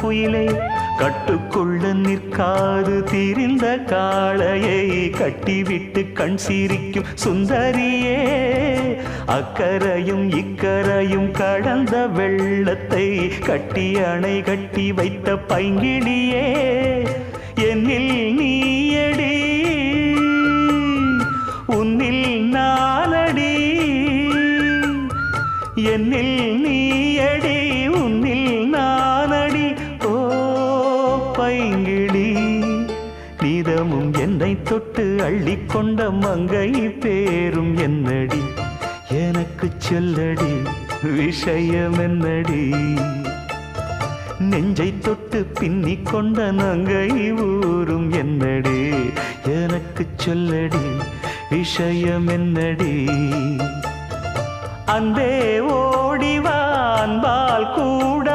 குயிலே கட்டுக்குள்ள நிற்காது திரிந்த காளையை கட்டிவிட்டு கண் சிரிக்கும் சுந்தரியே அக்கரையும் இக்கரையும் கடந்த வெள்ளத்தை கட்டி அணை கட்டி வைத்த பைங்கிளியே என்னில் நீயடி உன்னில் நானடி என்னில் நீயடி உன்னில் நானடி ஓ பைங்கிளி நீதமும் என்னை தொட்டு அள்ளிக்கொண்ட மங்கை பேரும் என்னடி எனக்கு சொல்லடி விஷயம் என்னடி நெஞ்சை தொட்டு பின்னிக் கொண்ட நங்கை ஊரும் என்னடி எனக்கு சொல்லடி விஷயம் என்னடி அன்பே ஓடிவான்பால் கூட